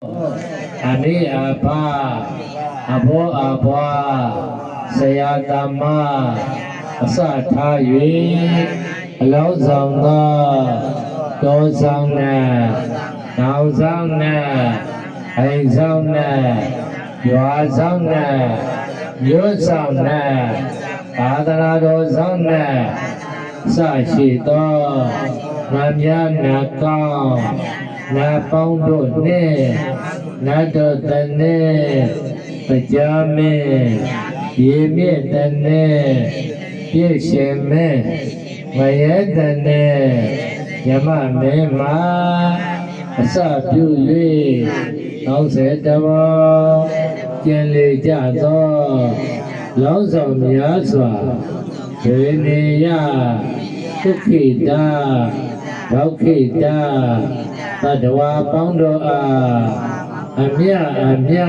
အနိအဘအဘောအဘွားဆရာတမအစထား၍အလောင်းဆောင်သောတောဆောင်နဲ့နောင်ဆောင်နဲ့အိမ်ဆောင်နဲ့ရွာဆောင်နဲ့မြို့ဆောင်နဲ့သာသနာတော်ဆောင်နဲ့စရှိသောငါများနာကောင်းနာပေါင်းတို့နှင့်နတ်တို့တည်းပကြာမင်းရေမြင့်တည်းပြည့်ရှင်မင်းမရဲတည်းယမမင်းမှာအစပြု၍90တဘောကျင်လေကြသောလောင်းဆောင်များစွာဒေနေယဒုက္ခိတာဒုက္ခိတာသတ္တဝါပေါင်းတို့အားအမြအမြ